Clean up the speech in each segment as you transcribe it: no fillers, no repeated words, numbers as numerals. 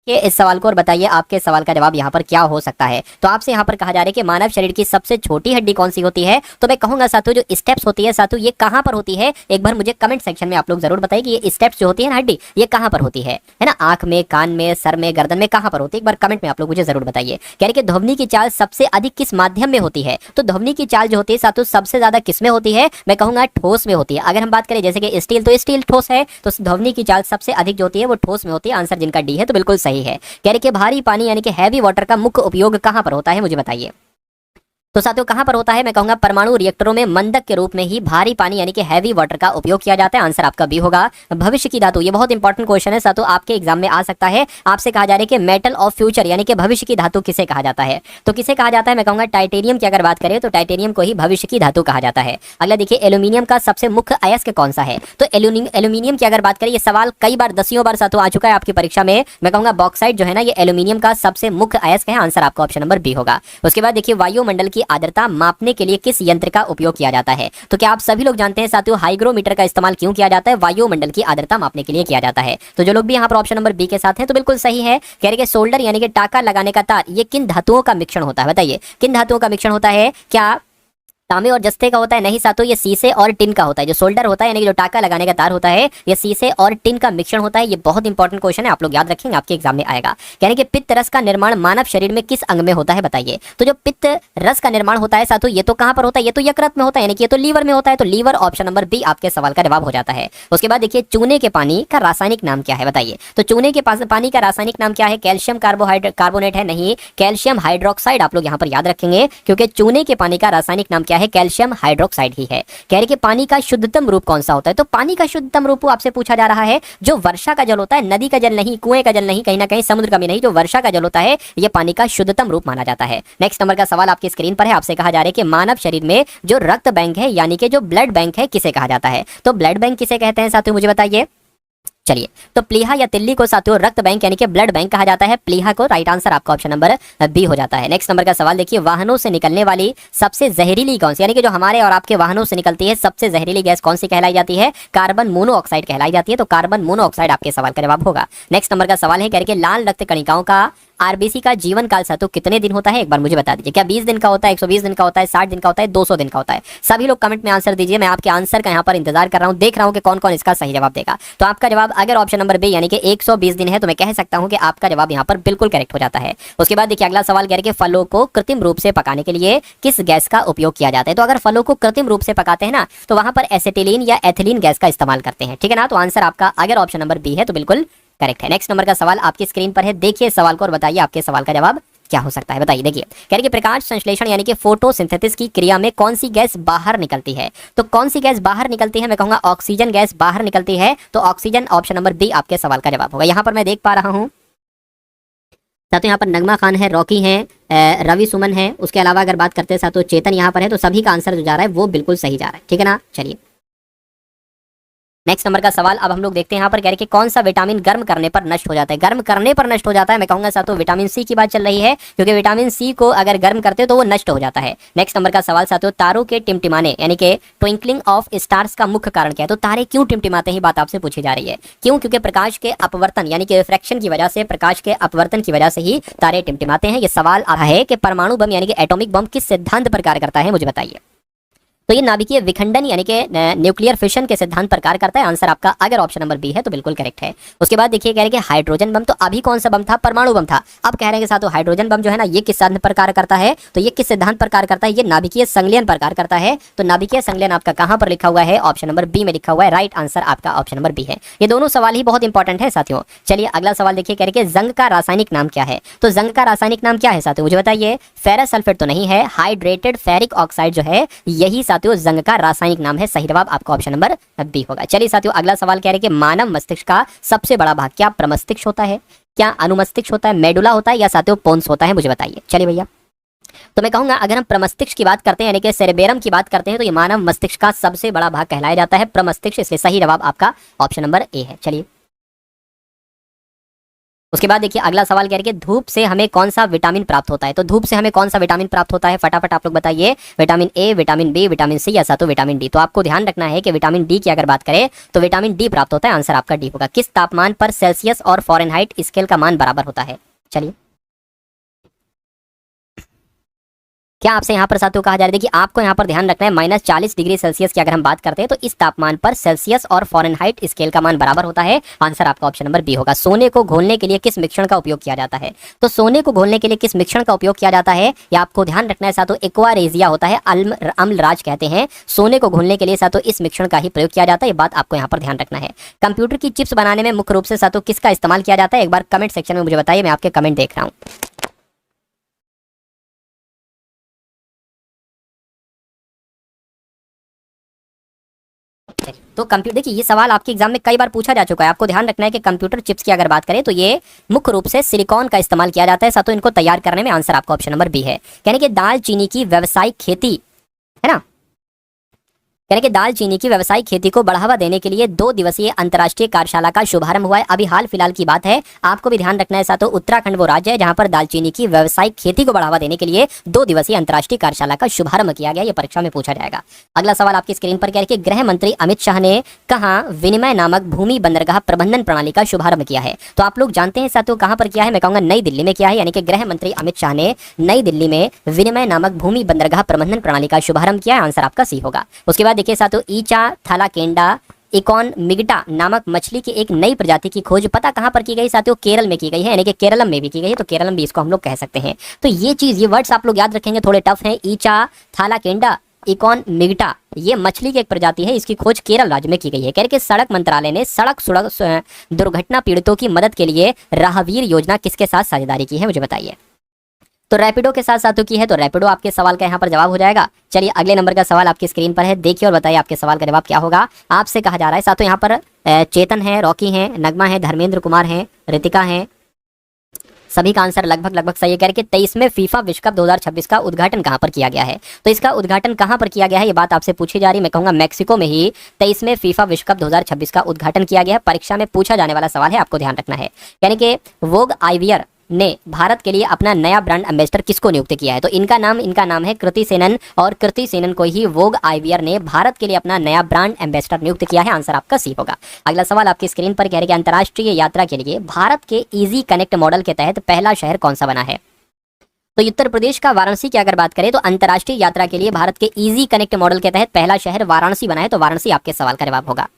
ये इस सवाल को और बताइए आपके सवाल का जवाब यहाँ पर क्या हो सकता है। तो आपसे यहाँ पर कहा जा रहा है कि मानव शरीर की सबसे छोटी हड्डी कौन सी होती है। तो मैं कहूंगा साथियों जो स्टेप्स होती है साथियों ये कहाँ पर होती है, एक बार मुझे कमेंट सेक्शन में आप लोग जरूर बताइए कि ये स्टेप्स जो होती है ना हड्डी ये कहाँ पर होती है ना, आंख में, कान में, सर में, गर्दन में, कहाँ पर होती है, एक बार कमेंट में आप लोग मुझे जरूर बताइए। कह रहे कि ध्वनि की चाल सबसे अधिक किस माध्यम में होती है। तो ध्वनि की चाल जो होती है साथियों सबसे ज्यादा किस में होती है, मैं कहूंगा ठोस में होती है। अगर हम बात करें जैसे कि स्टील, तो स्टील ठोस है, तो ध्वनि की चाल सबसे अधिक जो होती है वो ठोस में होती है। आंसर जिनका डी है तो बिल्कुल सही है। कह रहे कि भारी पानी यानी कि हैवी वाटर का मुख्य उपयोग कहां पर होता है, मुझे बताइए। तो साथियों कहां पर होता है, मैं कहूंगा परमाणु रिएक्टरों में मंदक के रूप में ही भारी पानी यानी कि हैवी वाटर का उपयोग किया जाता है। आंसर आपका बी होगा। भविष्य की धातु, ये बहुत इंपॉर्टेंट क्वेश्चन है साथियों, आपके एग्जाम में आ सकता है। आपसे कहा जा रहा है कि मेटल ऑफ फ्यूचर यानी कि भविष्य की धातु किसे कहा जाता है। तो किसे कहा जाता है, मैं कहूंगा टाइटेनियम की अगर बात करें तो टाइटेनियम को ही भविष्य की धातु कहा जाता है। अगला देखिए एल्यूमिनियम का सबसे मुख्य अयस्क कौन सा है। तो एल्यूमिनियम की अगर बात करें, ये सवाल कई बार दसियों बार साथियों आ चुका है आपकी परीक्षा में। मैं कहूंगा बॉक्साइट जो है ना ये एल्यूमिनियम का सबसे मुख्य अयस्क है। आंसर आपका ऑप्शन नंबर बी होगा। उसके बाद देखिए वायुमंडल की आर्द्रता मापने के लिए किस यंत्र का उपयोग किया जाता है। तो क्या आप सभी लोग जानते हैं साथियों हाइग्रोमीटर का इस्तेमाल क्यों किया जाता है, वायुमंडल की आर्द्रता मापने के लिए किया जाता है। तो जो लोग भी यहाँ पर ऑप्शन नंबर बी के साथ हैं तो बिल्कुल सही है। कह रहे कि सोल्डर यानी कि टाका लगाने का तार ये किन धातुओं का मिश्रण होता है, बताइए किन धातुओं का मिश्रण होता है। क्या तांबे और जस्ते का होता है, नहीं साथियों ये सीसे और टिन का होता है। जो सोल्डर होता है यानी कि जो टाका लगाने का तार होता है ये सीसे और टिन का मिश्रण होता है। ये बहुत इंपॉर्टेंट क्वेश्चन है, आप लोग याद रखेंगे, आपके एग्जाम में आएगा। यानी कि पित्त रस का निर्माण मानव शरीर में किस अंग में होता है, बताइए। तो जो पित्त रस का निर्माण होता है साथियों ये तो कहां पर होता है, ये तो यकृत में होता है, यानी कि ये तो लीवर में होता है। तो लीवर ऑप्शन नंबर बी आपके सवाल का जवाब हो जाता है। उसके बाद देखिए चूने के पानी का रासायनिक नाम क्या है, बताइए। तो चूने के पानी का रासायनिक नाम क्या है, कैल्शियम कार्बोनेट है, नहीं कैल्शियम हाइड्रोक्साइड आप लोग यहाँ पर याद रखेंगे, क्योंकि चूने के पानी का रासायनिक नाम क्या है, कैल्शियम हाइड्रोक्साइड ही है। कह रहे कि पानी का शुद्धतम रूप कौन सा होता है। तो पानी का शुद्धतम रूप आपसे पूछा जा रहा है जो वर्षा का जल होता है, नदी का जल नहीं, कुएं का जल नहीं, कहीं ना कहीं समुद्र का भी नहीं, जो वर्षा का जल होता है ये पानी का शुद्धतम रूप माना जाता है। नेक्स्ट नंबर का सवाल आपकी स्क्रीन पर है। आपसे कहा जा रहा है कि मानव शरीर में जो रक्त बैंक है यानी कि जो ब्लड बैंक है किसे कहा जाता है। तो ब्लड बैंक किसे कहते हैं साथियों मुझे बताइए। चलिए तो प्लीहा या तिल्ली को साथियों रक्त बैंक यानी कि ब्लड बैंक कहा जाता है। प्लीहा को राइट आंसर आपका ऑप्शन नंबर बी हो जाता है। नेक्स्ट नंबर का सवाल देखिए वाहनों से निकलने वाली सबसे जहरीली कौन सी, यानी कि जो हमारे और आपके वाहनों से निकलती है सबसे जहरीली गैस कौन सी कहलाई जाती है, कार्बन मोनोऑक्साइड कहलाई जाती है। तो कार्बन मोनोऑक्साइड आपके सवाल का जवाब होगा। नेक्स्ट नंबर का सवाल है कह रहे कि लाल रक्त कणिकाओं का आरबीसी का जीवन काल साथियों कितने दिन होता है, एक बार मुझे बता दीजिए। क्या 20 दिन का होता है, 120 दिन का होता है, 60 दिन का होता है, 200 दिन का होता है। सभी लोग कमेंट में आंसर दीजिए, मैं आपके आंसर का यहाँ पर इंतजार कर रहा हूँ, देख रहा हूँ कि कौन कौन इसका सही जवाब देगा। तो आपका जवाब अगर ऑप्शन नंबर बी यानी कि 120 दिन है तो मैं कह सकता हूँ कि आपका जवाब यहाँ पर बिल्कुल करेक्ट हो जाता है। उसके बाद देखिए अगला सवाल कह रहे कि फलों को कृत्रिम रूप से पकाने के लिए किस गैस का उपयोग किया जाता है। तो अगर फलों को कृत्रिम रूप से पकाते हैं ना तो वहां पर एसिटिलीन या एथिलीन गैस का इस्तेमाल करते हैं, ठीक है ना। तो आंसर आपका अगर ऑप्शन नंबर बी है तो बिल्कुल करेक्ट है। नेक्स्ट नंबर का सवाल आपकी स्क्रीन पर है, देखिए सवाल को और बताइए आपके सवाल का जवाब क्या हो सकता है, बताइए। देखिए कह रहे कि प्रकाश संश्लेषण यानी कि फोटोसिंथेसिस की क्रिया में कौन सी गैस बाहर निकलती है। तो कौन सी गैस बाहर निकलती है, मैं कहूंगा ऑक्सीजन गैस बाहर निकलती है। तो ऑक्सीजन ऑप्शन नंबर बी आपके सवाल का जवाब होगा। यहाँ पर मैं देख पा रहा हूँ साथियों यहाँ पर नगमा खान है, रॉकी है, रवि सुमन है, उसके अलावा अगर बात करते हैं साथियों चेतन यहाँ पर है। तो सभी का आंसर जो जा रहा है वो बिल्कुल सही जा रहा है, ठीक है ना। चलिए नेक्स्ट नंबर का सवाल अब हम लोग देखते हैं। यहाँ पर कह रहे कि कौन सा विटामिन गर्म करने पर नष्ट हो जाता है। गर्म करने पर नष्ट हो जाता है, मैं कहूंगा साथियों विटामिन सी की बात चल रही है, क्योंकि विटामिन सी को अगर गर्म करते हो तो वो नष्ट हो जाता है। नेक्स्ट नंबर का सवाल साथियों तारों के टिमटिमाने यानी कि ट्विंकलिंग ऑफ स्टार्स का मुख्य कारण क्या है। तो तारे क्यों टिमटिमाते हैं बात आपसे पूछी जा रही है, क्यों, क्योंकि प्रकाश के अपवर्तन यानी कि रिफ्रैक्शन की वजह से, प्रकाश के अपवर्तन की वजह से ही तारे टिमटिमाते हैं। ये सवाल आ रहा है कि परमाणु बम यानी कि एटॉमिक बम किस सिद्धांत पर कार्य करता है, मुझे बताइए। तो ये नाभिकीय विखंडन यानी कि न्यूक्लियर फिशन के सिद्धांत पर कार्य करता है। आंसर आपका अगर ऑप्शन नंबर बी है तो बिल्कुल करेक्ट है। उसके बाद देखिए कह रहे कि हाइड्रोजन बम, तो अभी कौन सा बम था, परमाणु बम था। अब कह रहे हैं कि साथियों हाइड्रोजन बम जो है ना ये किस सिद्धांत पर कार्य करता है। तो ये किस सिद्धांत पर कार्य करता है, ये नाभिकीय संलयन पर कार्य करता है। तो नाभिकीय संलयन आपका कहां पर लिखा हुआ है, ऑप्शन नंबर बी में लिखा हुआ है। राइट आंसर आपका ऑप्शन नंबर बी है। ये दोनों सवाल ही बहुत इंपॉर्टेंट है साथियों। चलिए अगला सवाल देखिए कह रहे कि जंग का रासायनिक नाम क्या है। तो जंग का रासायनिक नाम क्या है साथियों मुझे बताइए। फेरस सल्फेट तो नहीं है, हाइड्रेटेड फेरिक ऑक्साइड जो है यही साथियों जंग का रासायनिक नाम है। सही जवाब आपका ऑप्शन नंबर बी होगा। चलिए साथियों अगला सवाल कह रहे हैं कि मानव मस्तिष्क का सबसे बड़ा भाग क्या प्रमस्तिष्क होता है, क्या अनुमस्तिष्क होता है, मेडुला होता है या साथियों पोन्स होता है, मुझे बताइए। चलिए भैया तो मैं कहूंगा अगर हम प्रमस्तिष्क की बात करते हैं यानी कि सेरेबेरम की बात करते हैं तो ये मानव मस्तिष्क का सबसे बड़ा भाग कहलाया जाता है प्रमस्तिष्क, इसलिए सही जवाब आपका ऑप्शन नंबर ए है। चलिए उसके बाद देखिए अगला सवाल कह रहे हैं कि धूप से हमें कौन सा विटामिन प्राप्त होता है। तो धूप से हमें कौन सा विटामिन प्राप्त होता है, फटाफट आप लोग बताइए। Vitamin A, vitamin B, vitamin C या सातों विटामिन डी। तो आपको ध्यान रखना है कि विटामिन डी की अगर बात करें तो विटामिन डी प्राप्त होता है। आंसर आपका डी होगा। किस तापमान पर सेल्सियस और फॉरेनहाइट स्केल का मान बराबर होता है? चलिए, क्या आपसे यहाँ पर साथियों कहा जा रहा है, देखिए आपको यहाँ पर ध्यान रखना है -40 डिग्री सेल्सियस की अगर हम बात करते हैं तो इस तापमान पर सेल्सियस और फॉरेनहाइट स्केल का मान बराबर होता है। आंसर आपका ऑप्शन नंबर बी होगा। सोने को घोलने के लिए किस मिश्रण का उपयोग किया जाता है? तो सोने को घोलने के लिए किस मिश्रण का उपयोग किया जाता है ये आपको ध्यान रखना है साथियों। एक्वारेजिया होता है, अम्लराज कहते हैं। सोने को घोलने के लिए साथियों इस मिश्रण का ही प्रयोग किया जाता है, ये बात आपको यहाँ पर ध्यान रखना है। कंप्यूटर की चिप्स बनाने में मुख्य रूप से साथियों किसका इस्तेमाल किया जाता है? एक बार कमेंट सेक्शन में मुझे बताइए, मैं आपके कमेंट देख रहा हूँ। तो कंप्यूटर, देखिए ये सवाल आपके एग्जाम में कई बार पूछा जा चुका है। आपको ध्यान रखना है कि कंप्यूटर चिप्स की अगर बात करें तो ये मुख्य रूप से सिलिकॉन का इस्तेमाल किया जाता है साथियों इनको तैयार करने में। आंसर आपका ऑप्शन नंबर बी है। यानी कि दालचीनी की व्यावसायिक खेती, है ना, यानी कि दालचीनी की व्यावसायिक खेती को बढ़ावा देने के लिए 2 दिवसीय अंतर्राष्ट्रीय कार्यशाला का शुभारंभ हुआ है। अभी हाल फिलहाल की बात है, आपको भी ध्यान रखना है साथियों। उत्तराखंड वो राज्य है जहां पर दालचीनी की व्यावसायिक खेती को बढ़ावा देने के लिए 2 दिवसीय अंतर्राष्ट्रीय कार्यशाला का शुभारंभ किया गया। ये परीक्षा में पूछा जाएगा। अगला सवाल आपकी स्क्रीन पर क्या है कि गृह मंत्री अमित शाह ने कहां विनिमय नामक भूमि बंदरगाह प्रबंधन प्रणाली का शुभारंभ किया है? तो आप लोग जानते हैं साथियों कहां पर किया है, मैं कहूंगा नई दिल्ली में किया है। यानी कि गृह मंत्री अमित शाह ने नई दिल्ली में विनिमय नामक भूमि बंदरगाह प्रबंधन प्रणाली का शुभारंभ किया है। आंसर आपका सी होगा। उसके बाद देखिए साथियों ईचा थालाकेंडा इकॉन मिगटा नामक मछली की एक नई प्रजाति की खोज पता कहां पर की गई साथियों? केरल में की गई है, यानी कि केरलम में भी की गई है। तो केरलम भी इसको हम लोग कह सकते हैं। तो ये चीज, ये वर्ड्स आप लोग याद रखेंगे, थोड़े टफ हैं। ईचा थालाकेंडा इकॉन मिगटा, ये मछली की एक प्रजाति है, इसकी खोज केरल राज्य में की गई है। कह रहे कि सड़क मंत्रालय ने सड़क दुर्घटना पीड़ितों की मदद के लिए राहवीर योजना किसके साथ साझेदारी की है, मुझे बताइए। तो रैपिडो के साथ साथियों की है। तो रैपिडो आपके सवाल का यहाँ पर जवाब हो जाएगा। चलिए अगले नंबर का सवाल आपकी स्क्रीन पर है, देखिए और बताइए आपके सवाल का जवाब क्या होगा। आपसे कहा जा रहा है साथियों यहाँ पर चेतन है, रॉकी है, नगमा है, धर्मेंद्र कुमार है, रितिका है, सभी का आंसर लगभग लगभग सही है। कह रहे कि 23वें फीफा विश्व कप 2026 का उद्घाटन कहां पर किया गया है? तो इसका उद्घाटन कहां पर किया गया है ये बात आपसे पूछी जा रही है। मैं कहूंगा मैक्सिको में ही 23वें फीफा विश्व कप 2026 का उद्घाटन किया गया है। परीक्षा में पूछा जाने वाला सवाल है, आपको ध्यान रखना है। यानी कि वोग आइवियर ने भारत के लिए अपना नया ब्रांड एम्बेसडर किसको नियुक्त किया है? तो इनका नाम है कृति सेनन, और कृति सेनन को ही वोग आइवियर ने भारत के लिए अपना नया ब्रांड एम्बेसडर नियुक्त किया है। आंसर आपका सी होगा। अगला सवाल आपकी स्क्रीन पर कह रहे हैं कि अंतर्राष्ट्रीय यात्रा के लिए भारत के इजी कनेक्ट मॉडल के तहत पहला शहर कौन सा बना है? तो उत्तर प्रदेश का वाराणसी की अगर बात करें तो अंतर्राष्ट्रीय यात्रा के लिए भारत के इजी कनेक्ट मॉडल के तहत पहला शहर वाराणसी बना है। तो वाराणसी आपके सवाल का जवाब होगा।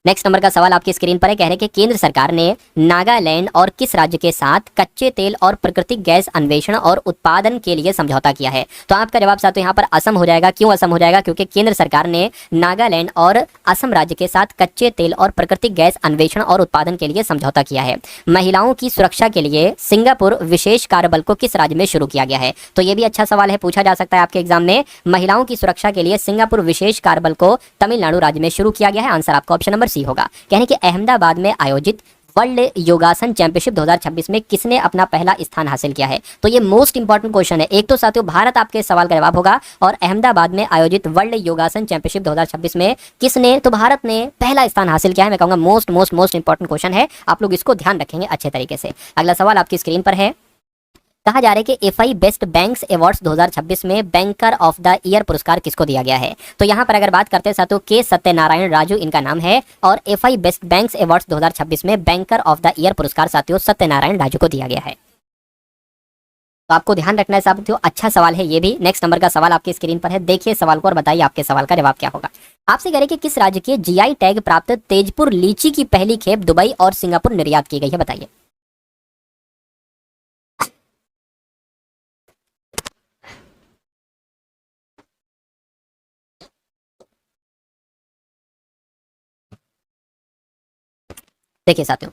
नेक्स्ट नंबर का सवाल आपकी स्क्रीन पर है, कह रहे हैं कि केंद्र सरकार ने नागालैंड और किस राज्य के साथ कच्चे तेल और प्राकृतिक गैस अन्वेषण और उत्पादन के लिए समझौता किया है? तो आपका जवाब साथियों यहाँ पर असम हो जाएगा। क्यों असम हो जाएगा? क्योंकि केंद्र सरकार ने नागालैंड और असम राज्य के साथ कच्चे तेल और प्राकृतिक गैस अन्वेषण और उत्पादन के लिए समझौता किया है। महिलाओं की सुरक्षा के लिए सिंगापुर विशेष कार्यबल को किस राज्य में शुरू किया गया है? तो ये भी अच्छा सवाल है, पूछा जा सकता है आपके एग्जाम में। महिलाओं की सुरक्षा के लिए सिंगापुर विशेष कार्यबल को तमिलनाडु राज्य में शुरू किया गया है। आंसर आपका ऑप्शन नंबर सी होगा। कहने कि अहमदाबाद में आयोजित वर्ल्ड योगासन चैंपियनशिप 2026 में किसने अपना पहला स्थान हासिल किया है? तो ये मोस्ट इंपॉर्टेंट क्वेश्चन है। एक तो साथियों भारत आपके सवाल का जवाब होगा, और अहमदाबाद में आयोजित वर्ल्ड योगासन चैंपियनशिप 2026 में किसने? तो भारत ने पहला स्थान हासिल किया है। मैं कहूंगा most most most important question है, आप लोग इसको ध्यान रखेंगे अच्छे तरीके से। अगला सवाल आपकी स्क्रीन पर है, कहा जा रहा है कि एफआई बेस्ट बैंक्स अवार्ड्स 2026 में बैंकर ऑफ द ईयर पुरस्कार किसको दिया गया है? तो यहाँ पर अगर बात करते हैं साथियों के सत्यनारायण राजू इनका नाम है, और एफआई बेस्ट बैंक्स अवार्ड्स 2026 में बैंकर ऑफ द ईयर पुरस्कार साथियों सत्यनारायण राजू को दिया गया है। तो आपको ध्यान रखना है साथियों, अच्छा सवाल है ये भी। नेक्स्ट नंबर का सवाल आपकी स्क्रीन पर है, देखिए सवाल को और बताइए आपके सवाल का जवाब क्या होगा। आपसे कह रहे कि किस राज्य के जीआई टैग प्राप्त तेजपुर लीची की पहली खेप दुबई और सिंगापुर निर्यात की गई है, बताइए। देखिए साथियों,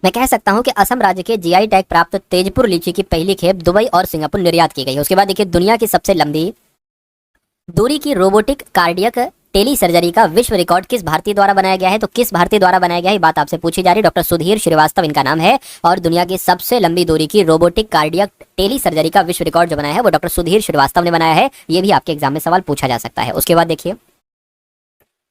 मैं कह सकता हूं कि असम राज्य के जीआई टैग प्राप्त तेजपुर लीची की पहली खेप दुबई और सिंगापुर निर्यात की गई है। उसके बाद देखिए दुनिया की सबसे लंबी दूरी की रोबोटिक कार्डियक टेली सर्जरी का विश्व रिकॉर्ड किस भारतीय द्वारा बनाया गया है? तो किस भारतीय द्वारा बनाया गया है बात आपसे पूछी जा रही है। डॉक्टर सुधीर श्रीवास्तव इनका नाम है, और दुनिया की सबसे लंबी दूरी की रोबोटिक कार्डियक टेली सर्जरी का विश्व रिकॉर्ड जो बनाया है वो डॉक्टर सुधीर श्रीवास्तव ने बनाया है। ये भी आपके एग्जाम में सवाल पूछा जा सकता है। उसके बाद देखिए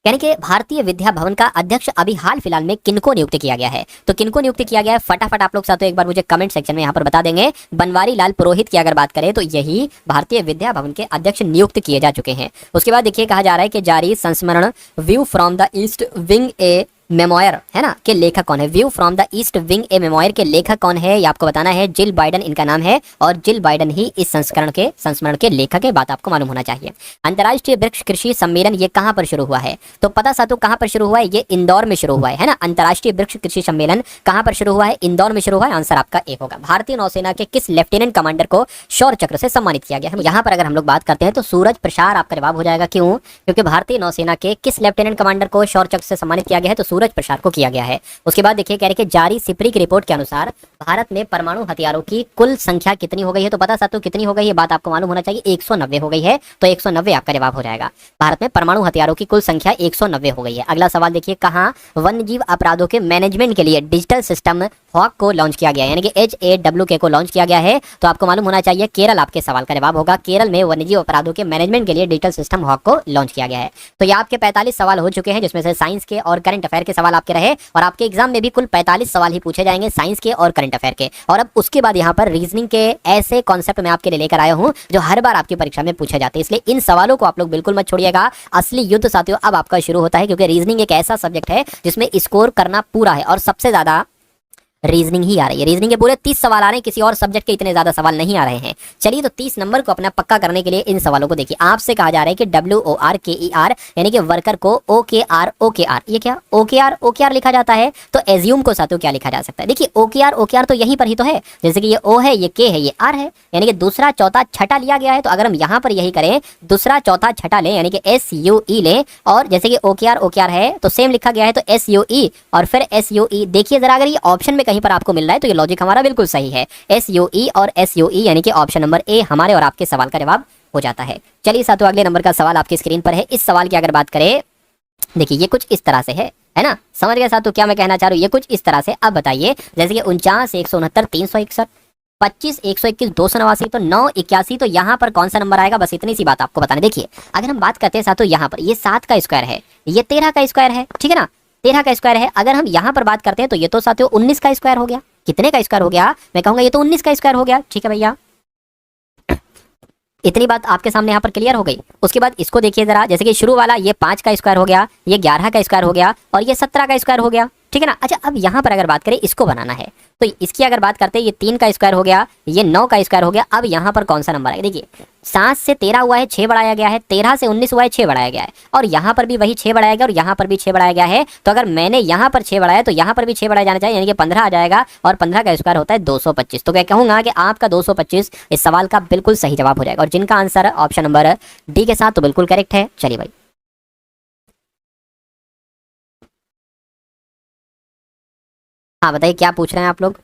यानी कि भारतीय विद्या भवन का अध्यक्ष अभी हाल फिलहाल में किनको नियुक्त किया गया है? तो किनको नियुक्त किया गया है फटाफट आप लोग साथों एक बार मुझे कमेंट सेक्शन में यहाँ पर बता देंगे। बनवारी लाल पुरोहित की अगर बात करें तो यही भारतीय विद्या भवन के अध्यक्ष नियुक्त किए जा चुके हैं। उसके बाद देखिए कहा जा रहा है कि जारी संस्मरण view from the east wing A memoir है ना के लेखक कौन है? View from the east wing A memoir के लेखक कौन है ये आपको बताना है। जिल बाइडन इनका नाम है और जिल बाइडन ही इस संस्मरण के लेखक है, बात आपको मालूम होना चाहिए। अंतर्राष्ट्रीय वृक्ष कृषि सम्मेलन ये कहां पर शुरू हुआ है? तो पता साथों कहां पर शुरू हुआ है? ये इंदौर में शुरू हुआ है ना। अंतर्राष्ट्रीय वृक्ष कृषि सम्मेलन कहां पर शुरू हुआ है? इंदौर में शुरू हुआ है। आंसर आपका एक होगा। भारतीय नौसेना के किस लेफ्टिनेंट कमांडर को शौर्य चक्र से सम्मानित किया गया है? यहाँ पर अगर हम लोग बात करते हैं तो सूरज प्रसार आपका जवाब हो जाएगा। क्यों? क्योंकि भारतीय नौसेना के किस लेफ्टिनेंट कमांडर को शौर्य चक्र से सम्मानित किया गया है? तो सूरज प्रसार को किया गया है। उसके बाद देखिए कह रहे कि जारी सिपरी की रिपोर्ट के अनुसार भारत में परमाणु हथियारों की कुल संख्या कितनी हो गई है? तो पता साथियों कितनी हो गई है बात आपको मालूम होना चाहिए। 190 हो गई है, तो 190 आपका जवाब हो जाएगा। भारत में परमाणु हथियारों की कुल संख्या 190 हो गई है। अगला सवाल देखिए कहां वन्यजीव अपराधों के मैनेजमेंट के लिए डिजिटल सिस्टम हॉक को लॉन्च किया गया है, यानी कि HAWK को लॉन्च किया गया है। तो आपको मालूम होना चाहिए केरल आपके सवाल का जवाब होगा। केरल में वन्यजीव अपराधों के मैनेजमेंट के लिए डिजिटल सिस्टम हॉक को लॉन्च किया गया है। तो ये आपके 45 सवाल हो चुके हैं, जिसमें से साइंस के और करंट अफेयर के सवाल आपके रहे और आपके एग्जाम में भी कुल 45 सवाल ही पूछे जाएंगे साइंस के और करंट अफेयर के। और अब उसके बाद यहाँ पर रीजनिंग के ऐसे कॉन्सेप्ट मैं आपके लिए लेकर आया हूँ जो हर बार आपकी परीक्षा में पूछे जाते हैं, इसलिए इन सवालों को आप लोग बिल्कुल मत छोड़िएगा। असली युद्ध साथियों अब आपका शुरू होता है, क्योंकि रीजनिंग एक ऐसा सब्जेक्ट है जिसमें स्कोर करना पूरा है और सबसे ज्यादा रीजनिंग ही आ रही है। रीजनिंग के पूरे 30 सवाल आ रहे हैं, किसी और सब्जेक्ट के इतने ज्यादा सवाल नहीं आ रहे हैं। चलिए तो 30 नंबर को अपना पक्का करने के लिए इन सवालों को देखिए। आपसे कहा जा रहा है कि WORKER यानी कि वर्कर को OKR ये क्या OKR लिखा जाता है, तो एज्यूम को साथियों क्या लिखा जा सकता है? देखिए OKR तो यहीं पर ही तो है, जैसे कि ये O है, ये K है, ये R है, यानी कि दूसरा चौथा छठा लिया गया है। तो अगर हम यहाँ पर यही करें दूसरा चौथा छठा लें यानी कि SUE लें, और जैसे कि OKR है तो सेम लिखा गया है तो SUE और फिर SUE। देखिए जरा अगर ये ऑप्शन में कहीं पर आपको मिल रहा है तो ये लॉजिक हमारा बिल्कुल सही है। SUE और SUE यानी कि ऑप्शन नंबर ए हमारे और आपके सवाल का जवाब हो जाता है। चलिए साथियों अगले नंबर का सवाल आपकी स्क्रीन पर है। इस सवाल की अगर बात करें, देखिए ये कुछ इस तरह से है ना। समझ गए साथियों क्या मैं कहना चाह रहा हूँ? ये कुछ इस तरह से। अब बताइए जैसे कि 49 169 361 25 121 289 तो 981, तो यहाँ पर कौन सा नंबर आएगा? बस इतनी सी बात आपको बताने। देखिए अगर हम बात करते हैं साथियों यहाँ पर ये 7 का स्क्वायर है, ये 13 का स्क्वायर है, ठीक है ना, 13 का स्क्वायर है। अगर हम यहाँ पर बात करते हैं तो ये तो साथियों 19 का स्क्वायर हो गया। कितने का स्क्वायर हो गया? मैं कहूंगा ये तो 19 का स्क्वायर हो गया। ठीक है भैया, इतनी बात आपके सामने यहाँ पर क्लियर हो गई। उसके बाद इसको देखिए जरा, जैसे कि शुरू वाला ये 5 का स्क्वायर हो गया, ये 11 का स्क्वायर हो गया और ये 17 का स्क्वायर हो गया, ठीक है ना। अच्छा अब यहाँ पर अगर बात करें इसको बनाना है तो इसकी अगर बात करते हैं ये 3 का स्क्वायर हो गया, ये 9 का स्क्वायर हो गया। अब यहाँ पर कौन सा नंबर आएगा? देखिए 7 से 13 हुआ है, 6 बढ़ाया गया है, 13 से 19 हुआ है, 6 बढ़ाया गया है, और यहाँ पर भी वही 6 बढ़ाया गया और यहाँ पर भी 6 बढ़ाया गया है। तो अगर मैंने यहाँ पर 6 बढ़ाया तो यहाँ पर भी 6 बढ़ाया जाना चाहिए, यानी कि 15 आ जाएगा और 15 का स्क्वायर होता है 225। तो मैं कहूँगा कि आपका 225 इस सवाल का बिल्कुल सही जवाब हो जाएगा और जिनका आंसर ऑप्शन नंबर डी के साथ तो बिल्कुल करेक्ट है। चलिए भाई हाँ बताइए क्या पूछ रहे हैं आप लोग?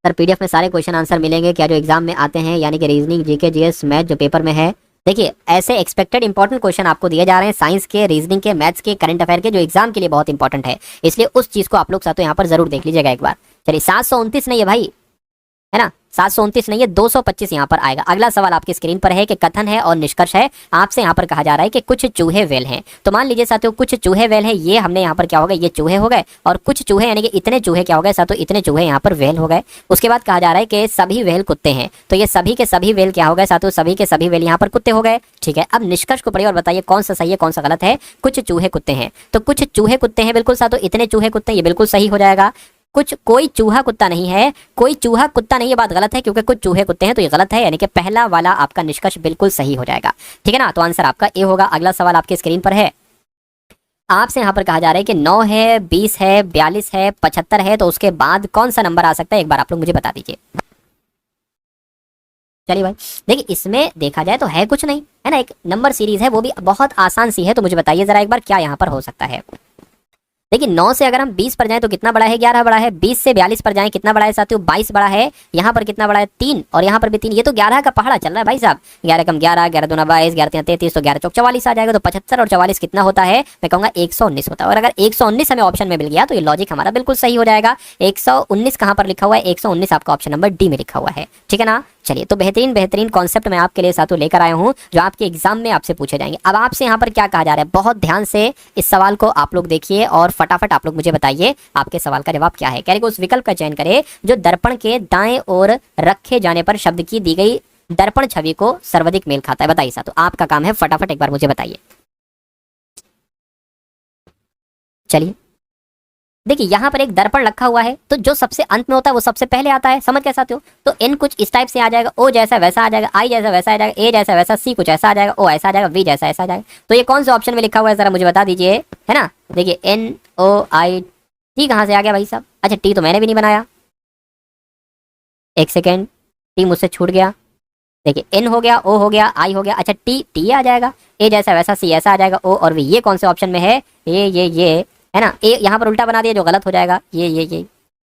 सर PDF में सारे क्वेश्चन आंसर मिलेंगे क्या जो एग्जाम में आते हैं, यानी कि रीजनिंग GK GS मैथ जो पेपर में है। देखिए ऐसे एक्सपेक्टेड इंपॉर्टेंट क्वेश्चन आपको दिए जा रहे हैं साइंस के, रीजनिंग के, मैथ्स के, करंट अफेयर के, जो एग्जाम के लिए बहुत इंपॉर्टेंट है, इसलिए उस चीज को आप लोग साथ यहाँ पर जरूर देख लीजिएगा एक बार। चलिए 729 नहीं है भाई, है ना, 729 नहीं है, 225 यहाँ पर आएगा। अगला सवाल आपकी स्क्रीन पर है कि कथन है और निष्कर्ष है। आपसे यहाँ पर कहा जा रहा है कि कुछ चूहे वेल हैं। तो मान लीजिए साथियों कुछ चूहे वेल हैं, ये हमने यहाँ पर क्या हो गए, ये चूहे हो गए, और कुछ चूहे यानी कि इतने चूहे क्या हो गए साथियों, इतने चूहे यहाँ पर वेल हो गए। उसके बाद कहा जा रहा है कि सभी वेल कुत्ते हैं। तो ये सभी के सभी वेल क्या हो गए साथियों, सभी के सभी वेल यहाँ पर कुत्ते हो गए। ठीक है, अब निष्कर्ष को पढ़िए और बताइए कौन सा सही है कौन सा गलत है। कुछ चूहे कुत्ते हैं, तो कुछ चूहे कुत्ते हैं बिल्कुल साथियों, इतने चूहे कुत्ते, ये बिल्कुल सही हो जाएगा। कोई चूहा कुत्ता नहीं है, कोई चूहा कुत्ता नहीं, ये बात गलत है क्योंकि कुछ चूहे कुत्ते हैं, तो ये गलत है, यानी कि पहला वाला आपका निष्कर्ष बिल्कुल सही हो जाएगा। ठीक है ना, तो आंसर आपका ए होगा। अगला सवाल आपके स्क्रीन पर है। आपसे यहाँ पर कहा जा रहा है कि 9 है, 20 है, 42 है, 75 है, तो उसके बाद कौन सा नंबर आ सकता है, एक बार आप लोग मुझे बता दीजिए। चलिए भाई देखिए इसमें देखा जाए तो है कुछ नहीं, है ना, एक नंबर सीरीज है, वो भी बहुत आसान सी है। तो मुझे बताइए जरा एक बार क्या यहाँ पर हो सकता है। देखिए 9 से अगर हम 20 पर जाएं तो कितना बड़ा है, 11 बड़ा है। 20 से 42 पर जाएं कितना बड़ा है साथियों, 22 बड़ा है। यहाँ पर कितना बड़ा है, 3, और यहाँ पर भी 3। ये तो 11 का पहाड़ा चल रहा है भाई साहब। 11 कम 11, 11 दूना 22, 11 3 33, तो 11 चौक 44 आ जाएगा। तो 75 और 44 कितना होता है, मैं कहूँगा 119 होता है। और अगर 119 हमें ऑप्शन में मिल गया तो ये लॉजिक हमारा बिल्कुल सही हो जाएगा। 119 कहाँ पर लिखा हुआ है, 119 आपका ऑप्शन नंबर डी में लिखा हुआ है। ठीक है ना, चलिए, तो बेहतरीन बेहतरीन कॉन्सेप्ट मैं आपके लिए साथों लेकर आया हूँ जो आपके एग्जाम में आपसे पूछे जाएंगे। अब आपसे यहाँ पर क्या कहा जा रहा है, बहुत ध्यान से इस सवाल को आप लोग देखिए और फटाफट आप लोग मुझे बताइए आपके सवाल का जवाब क्या है। कह रहे उस विकल्प का चयन करें जो दर्पण के दाएं ओर रखे जाने पर शब्द की दी गई दर्पण छवि को सर्वाधिक मेल खाता है। बताइए साथों, आपका काम है, फटाफट एक बार मुझे बताइए। चलिए देखिए, यहाँ पर एक दर्पण रखा हुआ है, तो जो सबसे अंत में होता है वो सबसे पहले आता है, समझ के साथ हो। तो एन कुछ इस टाइप से आ जाएगा, ओ जैसा वैसा आ जाएगा, आई जैसा वैसा आ जाएगा, ए जैसा वैसा, सी कुछ ऐसा आ जाएगा, ओ ऐसा आ जाएगा, वी जैसा ऐसा आ जाएगा। तो ये कौन से ऑप्शन में लिखा हुआ है जरा मुझे बता दीजिए, है ना। देखिए एन ओ आई टी कहाँ से आ गया भाई साहब, अच्छा टी तो मैंने भी नहीं बनाया, एक सेकेंड, टी मुझसे छूट गया। देखिए एन हो गया, ओ हो गया, आई हो गया, अच्छा टी टी आ जाएगा, ए जैसा वैसा, सी ऐसा आ जाएगा, ओ और वी। ये कौन से ऑप्शन में है, ये है ना। ए यहाँ पर उल्टा बना दिया जो गलत हो जाएगा, ये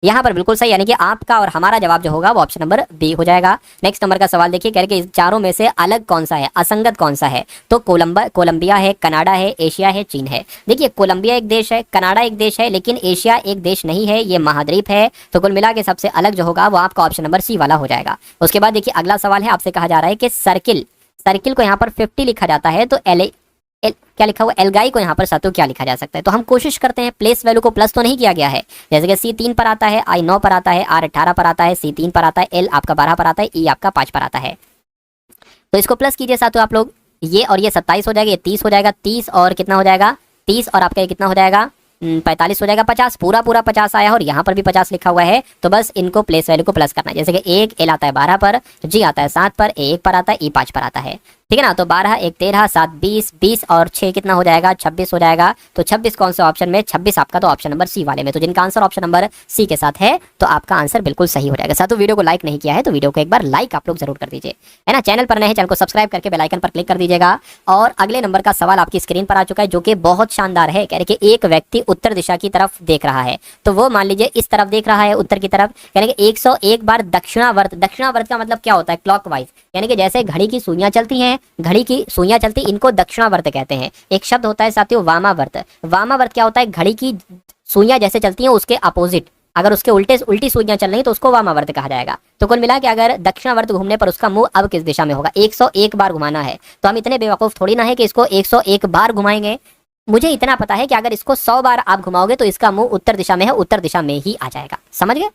यहाँ पर बिल्कुल सही, यानी कि आपका और हमारा जवाब जो होगा वो ऑप्शन नंबर बी हो जाएगा। नेक्स्ट नंबर का सवाल देखिए, कह रहे कि इस चारों में से अलग कौन सा है, असंगत कौन सा है। तो कोलंबिया है, कनाडा है, एशिया है, चीन है। देखिए कोलंबिया एक देश है, कनाडा एक देश है, लेकिन एशिया एक देश नहीं है, ये महाद्वीप है। तो कुल मिला के सबसे अलग जो होगा वो आपका ऑप्शन नंबर सी वाला हो जाएगा। उसके बाद देखिए अगला सवाल है, आपसे कहा जा रहा है कि सर्किल को यहाँ पर 50 लिखा जाता है, तो क्या लिखा हुआ, एलगाई को यहाँ पर सातों क्या लिखा जा सकता है। तो हम कोशिश करते हैं, प्लेस वैल्यू को प्लस तो नहीं किया गया है, जैसे कि सी 3 पर आता है, आई 9 पर आता है, आर 18 पर आता है, सी 3 पर आता है, एल आपका 12 पर आता है, ई आपका 5 पर आता है। तो इसको प्लस कीजिए सातों आप लोग, ये और ये 27 हो जाएगा, ये 30 हो जाएगा, 30 और कितना हो जाएगा 30 और आपका ये कितना हो जाएगा 45 हो जाएगा, 50 पूरा 50 आया और यहाँ पर भी 50 लिखा हुआ है। तो बस इनको प्लेस वैल्यू को प्लस करना है, जैसे कि एक एल आता है 12 पर, जी आता है 7 पर, ए 1 पर आता है, ई 5 पर आता है, ठीक है ना। तो 12 1 13 7 20 20 और 6 कितना हो जाएगा 26 हो जाएगा। तो 26 कौन से ऑप्शन में, 26 आपका तो ऑप्शन नंबर सी वाले में। तो जिनका आंसर ऑप्शन नंबर सी के साथ है तो आपका आंसर बिल्कुल सही हो जाएगा। साथों वीडियो को लाइक नहीं किया है तो वीडियो को एक बार लाइक आप लोग जरूर कर दीजिए, है ना। चैनल पर नए हैं, चैनल को सब्सक्राइब करके बेल आइकन पर क्लिक कर दीजिएगा। और अगले नंबर का सवाल आपकी स्क्रीन पर आ चुका है जो कि बहुत शानदार है। कह रहे कि एक व्यक्ति उत्तर दिशा की तरफ देख रहा है, तो वो मान लीजिए इस तरफ देख रहा है, उत्तर की तरफ। यानी कि 101 बार दक्षिणावर्त, दक्षिणावर्त का मतलब क्या होता है, क्लॉकवाइज, यानी कि जैसे घड़ी की सुइयां चलती हैं, घड़ी की सुइयां चलती, इनको दक्षिणावर्त कहते हैं। एक शब्द होता है साथियों वामावर्त। वामावर्त क्या होता है, घड़ी की सुइयां जैसे चलती हैं उसके अपोजिट, अगर उसके उल्टी सुइयां चल रही तो उसको वामावर्त कहा जाएगा। तो कुल मिला के अगर दक्षिणावर्त घूमने पर उसका मुंह अब किस दिशा में होगा, 101 बार घुमाना है। तो हम इतने बेवकूफ थोड़ी ना है कि इसको 101 बार घुमाएंगे। मुझे इतना पता है कि अगर इसको 100 बार आप घुमाओगे तो इसका मुंह उत्तर दिशा में है, उत्तर दिशा में ही आ जाएगा, समझ गए,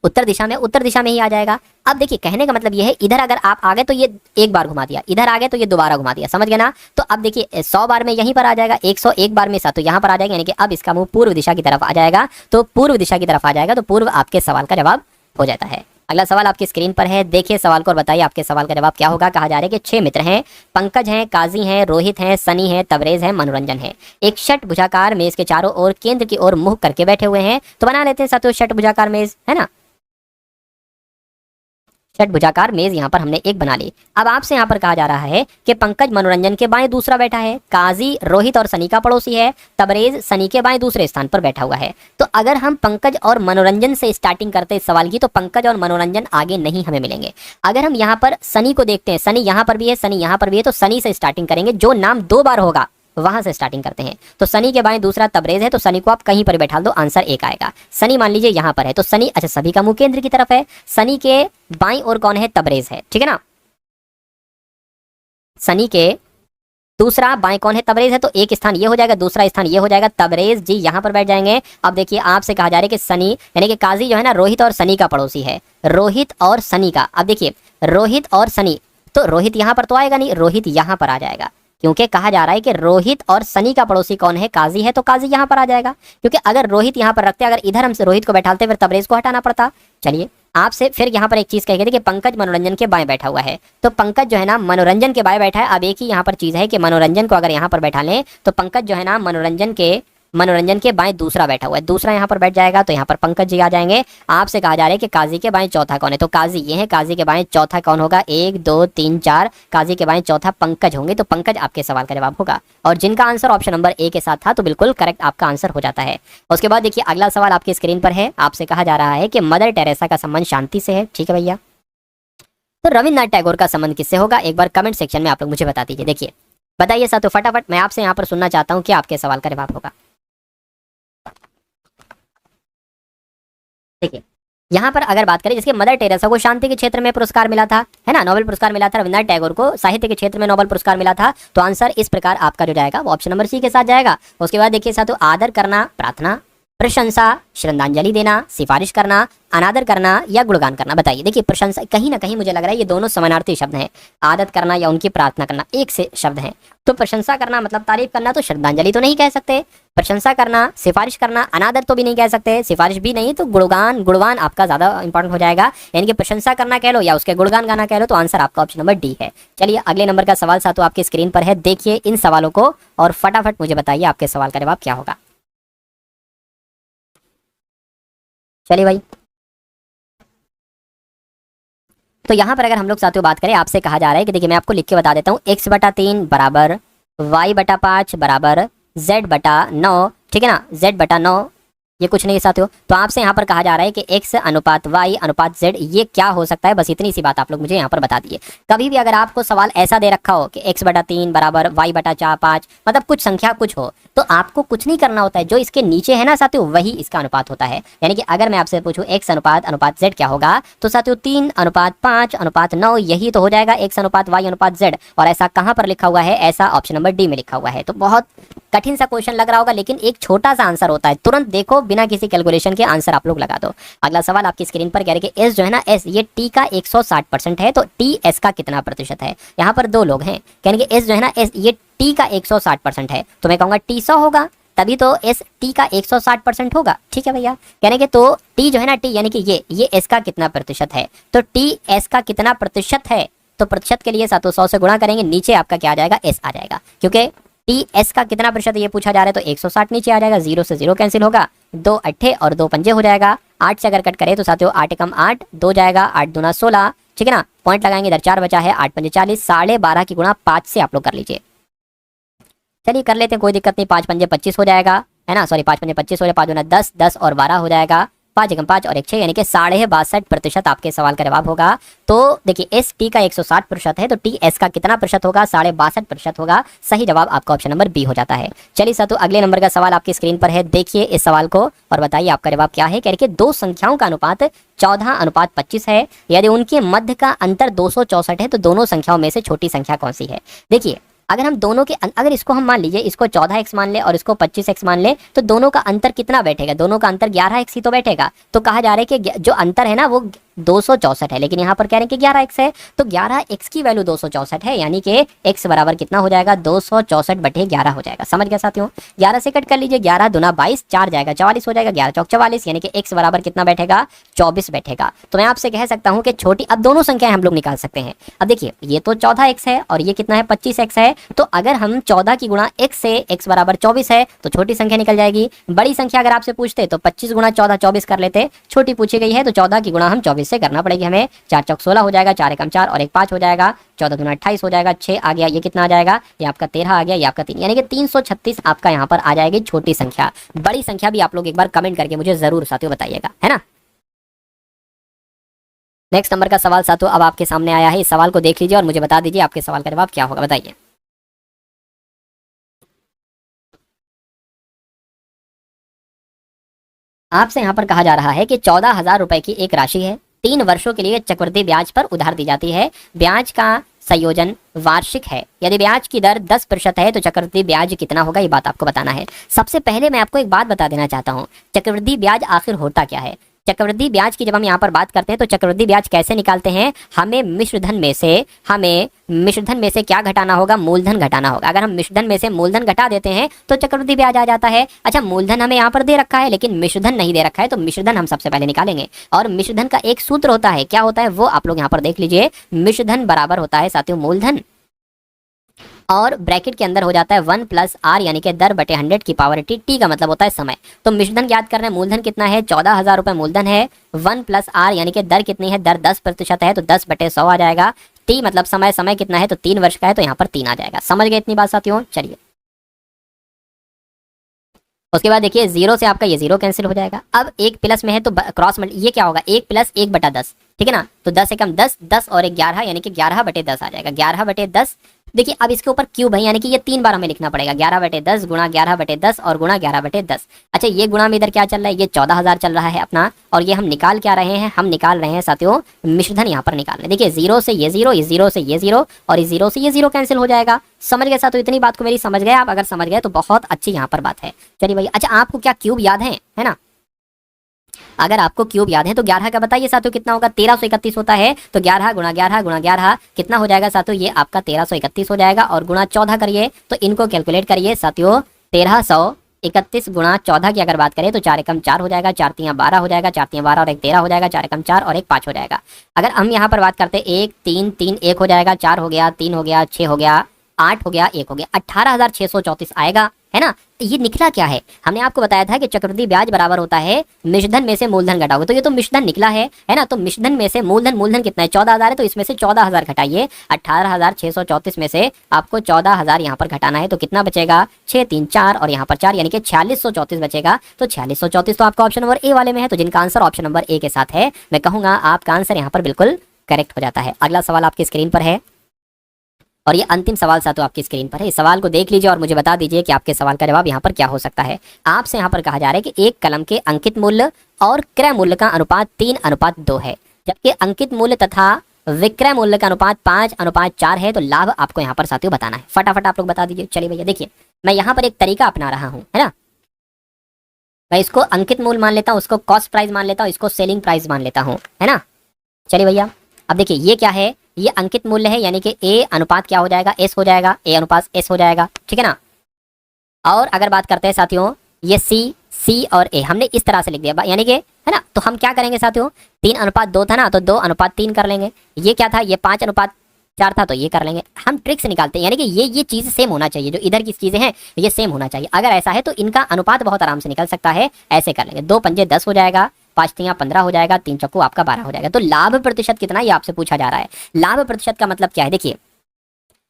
उत्तर दिशा में ही आ जाएगा। अब देखिए कहने का मतलब ये है, इधर अगर आप आ गए तो ये एक बार घुमा दिया, इधर आ गए तो ये दोबारा घुमा दिया, समझ गए ना। तो अब देखिए 100 बार में यहीं पर आ जाएगा, 101 बार में साथ तो यहाँ पर आ जाएगा, यानी कि अब इसका मुंह पूर्व दिशा की तरफ आ जाएगा। तो पूर्व दिशा की तरफ आ जाएगा तो पूर्व आपके सवाल का जवाब हो जाता है। अगला सवाल आपकी स्क्रीन पर है, देखिए सवाल को और बताइए आपके सवाल का जवाब क्या होगा। कहा जा रहा है कि 6 मित्र हैं, पंकज हैं, काजी हैं, रोहित हैं, सनी है, तबरेज है, मनोरंजन है। एक षटभुजाकार मेज के चारों ओर केंद्र की ओर मुंह करके बैठे हुए हैं। तो बना लेते हैं साथियों षटभुजाकार मेज, है ना। षटभुजाकार मेज यहाँ पर हमने एक बना ली। अब आपसे यहाँ पर कहा जा रहा है कि पंकज मनोरंजन के बाएं दूसरा बैठा है, काजी रोहित और सनी का पड़ोसी है, तबरेज सनी के बाएं दूसरे स्थान पर बैठा हुआ है। तो अगर हम पंकज और मनोरंजन से स्टार्टिंग करते हैं इस सवाल की, तो पंकज और मनोरंजन आगे नहीं हमें मिलेंगे। अगर हम यहाँ पर सनी को देखते हैं, सनी यहाँ पर भी है, सनी यहाँ पर भी है, तो सनी से स्टार्टिंग करेंगे, जो नाम 2 बार होगा वहां से स्टार्टिंग करते हैं। तो सनी के बाएं दूसरा तबरेज है, तो सनी को आप कहीं पर बैठा दो, आंसर एक आएगा। सनी मान लीजिए यहां पर है, तो सनी, अच्छा सभी का मुंह केंद्र की तरफ है, सनी के बाईं ओर कौन है, तबरेज है, ठीक है ना। सनी के दूसरा बाएं कौन है, तबरेज है, तो एक स्थान ये हो जाएगा, दूसरा स्थान ये हो जाएगा, तबरेज जी यहां पर बैठ जाएंगे। अब देखिए आपसे कहा जा रहा है कि सनी यानी कि काजी जो है ना रोहित और सनी का पड़ोसी है, रोहित और सनी का। अब देखिए रोहित और सनी, तो रोहित यहां पर तो आएगा नहीं, रोहित यहां पर आ जाएगा, क्योंकि कहा जा रहा है कि रोहित और सनी का पड़ोसी कौन है, काजी है, तो काजी यहां पर आ जाएगा। क्योंकि अगर रोहित यहां पर रखते, अगर इधर हम रोहित को बैठाते फिर तबरेज को हटाना पड़ता। चलिए आपसे फिर यहां पर एक चीज कही गई थी कि पंकज मनोरंजन के बाएं बैठा हुआ है, तो पंकज जो है ना मनोरंजन के बाएं बैठा है। अब एक ही यहां पर चीज है कि मनोरंजन को अगर यहां पर बैठा लें तो पंकज जो है ना मनोरंजन के बाएं दूसरा बैठा हुआ है, दूसरा यहाँ पर बैठ जाएगा, तो यहाँ पर पंकज जी आ जाएंगे। आपसे कहा जा रहा है कि काजी के बाएं चौथा कौन है, तो काजी ये है, काजी के बाएं चौथा कौन होगा, 1 2 3 4, काजी के बाएं चौथा पंकज होंगे, तो पंकज आपके सवाल का जवाब होगा। और जिनका आंसर ऑप्शन नंबर ए के साथ था तो बिल्कुल करेक्ट आपका आंसर हो जाता है। उसके बाद देखिए अगला सवाल आपकी स्क्रीन पर है, आपसे कहा जा रहा है कि मदर टेरेसा का संबंध शांति से है, ठीक है भैया। तो रविन्द्रनाथ टैगोर का संबंध किससे होगा, एक बार कमेंट सेक्शन में आप लोग मुझे बता दीजिए। देखिए बताइए साथियों फटाफट, मैं आपसे यहाँ पर सुनना चाहता हूँ कि आपके सवाल का जवाब होगा। देखिए यहाँ पर अगर बात करें जिसके मदर टेरेसा को शांति के क्षेत्र में पुरस्कार मिला था, है ना, नोबेल पुरस्कार मिला था, रविन्द्रनाथ टैगोर को साहित्य के क्षेत्र में नोबेल पुरस्कार मिला था, तो आंसर इस प्रकार आपका जो जाएगा वो ऑप्शन नंबर सी के साथ जाएगा। उसके बाद देखिए साथियों, आदर करना, प्रार्थना, प्रशंसा, श्रद्धांजलि देना, सिफारिश करना, अनादर करना या गुणगान करना, बताइए। देखिए प्रशंसा, कहीं ना कहीं मुझे लग रहा है ये दोनों समानार्थी शब्द हैं, आदत करना या उनकी प्रार्थना करना एक से शब्द हैं। तो प्रशंसा करना मतलब तारीफ करना, तो श्रद्धांजलि तो नहीं कह सकते, प्रशंसा करना, सिफारिश करना, अनादर तो भी नहीं कह सकते, सिफारिश भी नहीं, तो गुणगान, गुणवान आपका ज्यादा इंपॉर्टेंट हो जाएगा, यानी कि प्रशंसा करना कह लो या उसके गुणगान गाना कह लो, तो आंसर आपका ऑप्शन नंबर डी है। चलिए अगले नंबर का सवाल साथियों आपके स्क्रीन पर है, देखिए इन सवालों को और फटाफट मुझे बताइए आपके सवाल का जवाब क्या होगा। चलिए भाई, तो यहां पर अगर हम लोग साथियों बात करें, आपसे कहा जा रहा है कि देखिए मैं आपको लिख के बता देता हूं, x/3 बराबर y/5 बराबर z/9, ठीक है ना, z/9, ये कुछ नहीं साथियों। तो आपसे यहाँ पर कहा जा रहा है कि x अनुपात y अनुपात z ये क्या हो सकता है, बस इतनी सी बात आप लोग मुझे यहाँ पर बता दिए। कभी भी अगर आपको सवाल ऐसा दे रखा हो कि x/3 बराबर y/5 मतलब कुछ संख्या कुछ हो, तो आपको कुछ नहीं करना होता है, जो इसके नीचे है ना साथियों वही इसका अनुपात होता है। यानी कि अगर मैं आपसे पूछूं x अनुपात अनुपात z क्या होगा, तो साथियों 3:5:9 यही तो हो जाएगा x अनुपात y अनुपात z। और ऐसा कहां पर लिखा हुआ है, ऐसा ऑप्शन नंबर डी में लिखा हुआ है। तो बहुत कठिन सा क्वेश्चन लग रहा होगा, लेकिन एक छोटा सा आंसर होता है, तुरंत देखो बिना किसी कैलकुलेशन के आंसर आप लोग लगा दो। अगला सवाल आपकी स्क्रीन पर कह रहे कि एस जो है ना, एस ये टी का 160% है, तो टी एस का कितना प्रतिशत है। यहाँ पर दो लोग हैं, कहने कि एस जो है ना, एस ये टी का 160% है, तो मैं कहूंगा टी 100 होगा, तभी तो एस टी का 160% होगा। ठीक है भैया, कहने के तो टी जो है ना, टी यानी कि ये एस का कितना प्रतिशत है, तो टी एस का कितना प्रतिशत है, तो प्रतिशत के लिए सातों 100 से गुणा करेंगे, नीचे आपका क्या आ जाएगा, एस आ जाएगा, क्योंकि टी एस का कितना प्रतिशत ये पूछा जा रहा है, तो 160 नीचे आ जाएगा, 0 से 0 कैंसिल होगा, 2 अट्ठे और 2 पंजे हो जाएगा, 8 से अगर कट करें तो साथियों 8 कम 8 2 जाएगा, 8 दूना 16, ठीक है ना, पॉइंट लगाएंगे, इधर 4 बचा है, 8 पंजे 40, 12.5 की गुणा 5 से आप लोग कर लीजिए। चलिए कर लेते हैं, कोई दिक्कत नहीं, 5 पंजे 25 हो जाएगा, है ना, सॉरी 5 पंजे 25 हो जाएगा, 5 दूना 10, 10 और 12 हो जाएगा, 5 एकम 5 और 1 6, यानी कि 62.5% आपके सवाल का जवाब होगा। तो देखिए एस टी का 160% है, तो टी एस का कितना प्रतिशत होगा, 62.5% होगा। सही जवाब आपका ऑप्शन नंबर बी हो जाता है। चलिए साथियों अगले नंबर का सवाल आपकी स्क्रीन पर है, देखिए इस सवाल को और बताइए आपका जवाब क्या है। कह रहे कि दो संख्याओं का अनुपात 14:25 है, यदि उनके मध्य का अंतर 264 है, तो दोनों संख्याओं में से छोटी संख्या कौन सी है। देखिए अगर हम दोनों के अगर इसको हम मान लीजिए, इसको 14x मान ले और इसको 25x मान ले, तो दोनों का अंतर कितना बैठेगा, दोनों का अंतर 11x ही तो बैठेगा। तो कहा जा रहा है कि जो अंतर है ना वो 264 है, लेकिन यहाँ पर कह रहे हैं कि 11x है, तो 11x की वैल्यू 264 है, यानी कि x बराबर कितना हो जाएगा, 264/11 हो जाएगा। समझ गया साथियों, 11 से कट कर लीजिए, 11 दूना 22, 4 जाएगा 44 हो जाएगा, 11 चौक 44, यानी कि x बराबर कितना बैठेगा, 24 बैठेगा। तो मैं आपसे कह सकता हूँ कि छोटी, अब दोनों संख्याएं हम लोग निकाल सकते हैं। अब देखिए ये तो 14x है और ये कितना है 25x है, तो अगर हम 14 की गुणा x से x बराबर 24 है, तो छोटी संख्या निकल जाएगी। बड़ी संख्या अगर आपसे पूछते तो 25 गुणा 14 24 कर लेते, छोटी पूछी गई है तो 14 की गुणा हम 24 से करना पड़ेगी हमें, 4 चौक 16 हो जाएगा, 4 एकम 4 और 1 5 हो जाएगा, 14 दूना 28 हो जाएगा, 6 आ गया, ये कितना आ जाएगा, ये आपका 13 आ गया, ये आपका 3, यानी कि 336 आपका यहाँ पर आ जाएगी छोटी संख्या। बड़ी संख्या भी आप लोग एक बार कमेंट करके मुझे जरूर साथियों बताइएगा, है ना। नेक्स्ट नंबर का सवाल साथियों अब आपके सामने आया है, इस सवाल को देख लीजिए और मुझे बता दीजिए आपके सवाल का जवाब क्या होगा, बताइए। आपसे यहाँ पर कहा जा रहा है कि 14,000 रुपए की एक राशि है, 3 वर्षों के लिए चक्रवृद्धि ब्याज पर उधार दी जाती है, ब्याज का संयोजन वार्षिक है, यदि ब्याज की दर 10% है तो चक्रवृद्धि ब्याज कितना होगा, ये बात आपको बताना है। सबसे पहले मैं आपको एक बात बता देना चाहता हूँ, चक्रवृद्धि ब्याज आखिर होता क्या है। चक्रवृद्धि ब्याज की जब हम यहाँ पर बात करते हैं तो चक्रवृद्धि ब्याज कैसे निकालते हैं, हमें मिश्रधन में से क्या घटाना होगा, मूलधन घटाना होगा। अगर हम मिश्रधन में से मूलधन घटा देते हैं तो चक्रवृद्धि ब्याज आ जाता है। अच्छा मूलधन हमें यहाँ पर दे रखा है लेकिन मिश्रधन नहीं दे रखा है, तो मिश्रधन हम सबसे पहले निकालेंगे और मिश्रधन का एक सूत्र होता है, क्या होता है वो आप लोग यहाँ पर देख लीजिए। मिश्रधन बराबर होता है साथियों मूलधन और ब्रैकेट के अंदर हो जाता है 1 + r यानी कि दर बटे 100 की पावर t, t का मतलब होता है समय। तो मिश्रधन याद कर रहे हैं, मूलधन कितना है 14,000 रुपए मूलधन है, 1 + r यानी कि दर कितनी है, दर 10% है तो 10/100 आ जाएगा, t मतलब समय, समय कितना है तो 3 वर्ष का है तो यहाँ पर 3 आ जाएगा। समझ गए इतनी बात साथियों। चलिए उसके बाद देखिए 0 से आपका ये 0 कैंसिल हो जाएगा। अब 1 प्लस में है तो क्रॉस ये क्या होगा 1 + 1/10, ठीक है ना, तो 10 एकम 10, 10 और 11 यानी कि 11/10 आ जाएगा, 11/10 देखिए अब इसके ऊपर क्यूब है, यानी कि ये 3 बार हमें लिखना पड़ेगा। 11/10 गुणा 11/10 और गुणा 11/10। अच्छा ये गुणा में इधर क्या चल रहा है, ये 14,000 चल रहा है अपना। और ये हम निकाल क्या रहे हैं, हम निकाल रहे हैं साथियों मिश्रधन यहाँ पर निकाल रहे हैं। देखिए 0 से ये 0, इस 0 से ये 0 और इस 0 से ये 0 कैंसिल हो जाएगा। समझ गए साथियों, इतनी बात को मेरी समझ गए आप? अगर समझ गए तो बहुत अच्छी यहाँ पर बात है। चलिए भैया, अच्छा आपको क्या क्यूब याद है ना? अगर आपको क्यूब याद है तो 11 का बताइए साथियों कितना होगा। 1331 होता है, तो 11 गुणा 11 गुणा 11 कितना हो जाएगा साथियों, ये आपका 1331 हो जाएगा। और गुणा 14 करिए तो इनको कैलकुलेट करिए साथियों। 1331 गुणा 14 की अगर बात करें तो 4 एकम 4 हो जाएगा, 4 तियां 12 हो जाएगा, 4 तियां 12 और 1 13 हो जाएगा, 4 एकम 4 और 1 5 हो जाएगा। अगर हम यहाँ पर बात करते हैं 1 3 3 1 हो जाएगा, 4 हो गया, 3 हो गया, 6 हो गया, 8 हो गया, 1 हो गया, 18,634 आएगा, है ना? ये निकला क्या है, हमने आपको बताया था कि चक्रवृद्धि ब्याज बराबर होता है मिश्रधन में से मूलधन घटाओगे। तो ये तो मिश्रधन निकला है ना? तो मिश्रधन में से मूलधन कितना है, 14,000 है, तो इसमें से 14,000 घटाइए। 18,634 में से आपको 14,000 यहाँ पर घटाना है, तो कितना बचेगा, 6 3 4 और यहाँ पर 4 यानी कि 4634 बचेगा। तो 4634 तो आपका ऑप्शन नंबर ए वाले में है। तो जिनका आंसर ऑप्शन नंबर ए के साथ है, मैं कहूंगा आपका आंसर यहाँ पर बिल्कुल करेक्ट हो जाता है। अगला सवाल आपकी स्क्रीन पर है और ये अंतिम सवाल साथियों आपकी स्क्रीन पर है। इस सवाल को देख लीजिए और मुझे बता दीजिए कि आपके सवाल का जवाब यहाँ पर क्या हो सकता है। आपसे यहाँ पर कहा जा रहा है कि एक कलम के अंकित मूल्य और क्रय मूल्य का अनुपात 3:2 है, जबकि अंकित मूल्य तथा विक्रय मूल्य का अनुपात 5:4 है। तो लाभ आपको यहाँ पर साथियों बताना है। फटाफट आप लोग बता दीजिए। चलिए भैया देखिए, मैं यहाँ पर एक तरीका अपना रहा हूँ, है ना? मैं इसको अंकित मूल्य मान लेता हूँ, उसको कॉस्ट प्राइस मान लेता हूँ, इसको सेलिंग प्राइस मान लेता हूँ, है ना? चलिए भैया, अब देखिए ये क्या है, ये अंकित मूल्य है, यानी कि ए अनुपात क्या हो जाएगा, एस हो जाएगा, ए अनुपात एस हो जाएगा, ठीक है ना? और अगर बात करते हैं साथियों, ये सी और ए हमने इस तरह से लिख दिया, यानी कि, है ना? तो हम क्या करेंगे साथियों, 3:2 था ना, तो 2:3 कर लेंगे। ये क्या था, ये 5:4 था, तो ये कर लेंगे। हम ट्रिक से निकालते हैं, यानी कि ये चीज सेम होना चाहिए, जो इधर की चीजें हैं ये सेम होना चाहिए। अगर ऐसा है तो इनका अनुपात बहुत आराम से निकल सकता है। ऐसे कर लेंगे, 2 पंजे 10 हो जाएगा, 5 तियां 15 हो जाएगा, 3 चक्कू आपका 12 हो जाएगा। तो लाभ प्रतिशत कितना, ये आपसे पूछा जा रहा है। लाभ प्रतिशत का मतलब क्या है, देखिए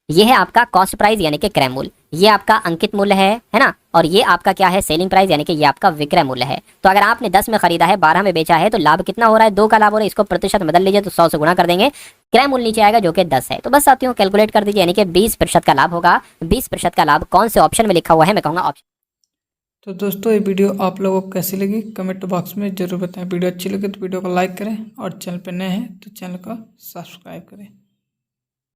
ये है आपका कॉस्ट प्राइस यानी कि क्रय मूल्य, ये आपका अंकित मूल्य है ना? और ये आपका क्या है, सेलिंग प्राइस यानी कि ये आपका विक्रय मूल्य है। तो अगर आपने 10 में खरीदा है, 12 में बेचा है, तो लाभ कितना हो रहा है, 2 का लाभ हो रहा है। इसको प्रतिशत बदल लीजिए तो 100 से गुणा कर देंगे, क्रय मूल्य नीचे आएगा जो कि 10 है। तो बस साथियों कैलकुलेट कर दीजिए, यानी कि 20% का लाभ होगा। 20% का लाभ कौन से ऑप्शन में लिखा हुआ है, मैं कहूँगा ऑप्शन। तो दोस्तों ये वीडियो आप लोगों को कैसी लगी कमेंट बॉक्स में ज़रूर बताएं। वीडियो अच्छी लगे तो वीडियो को लाइक करें और चैनल पर नए हैं तो चैनल को सब्सक्राइब करें।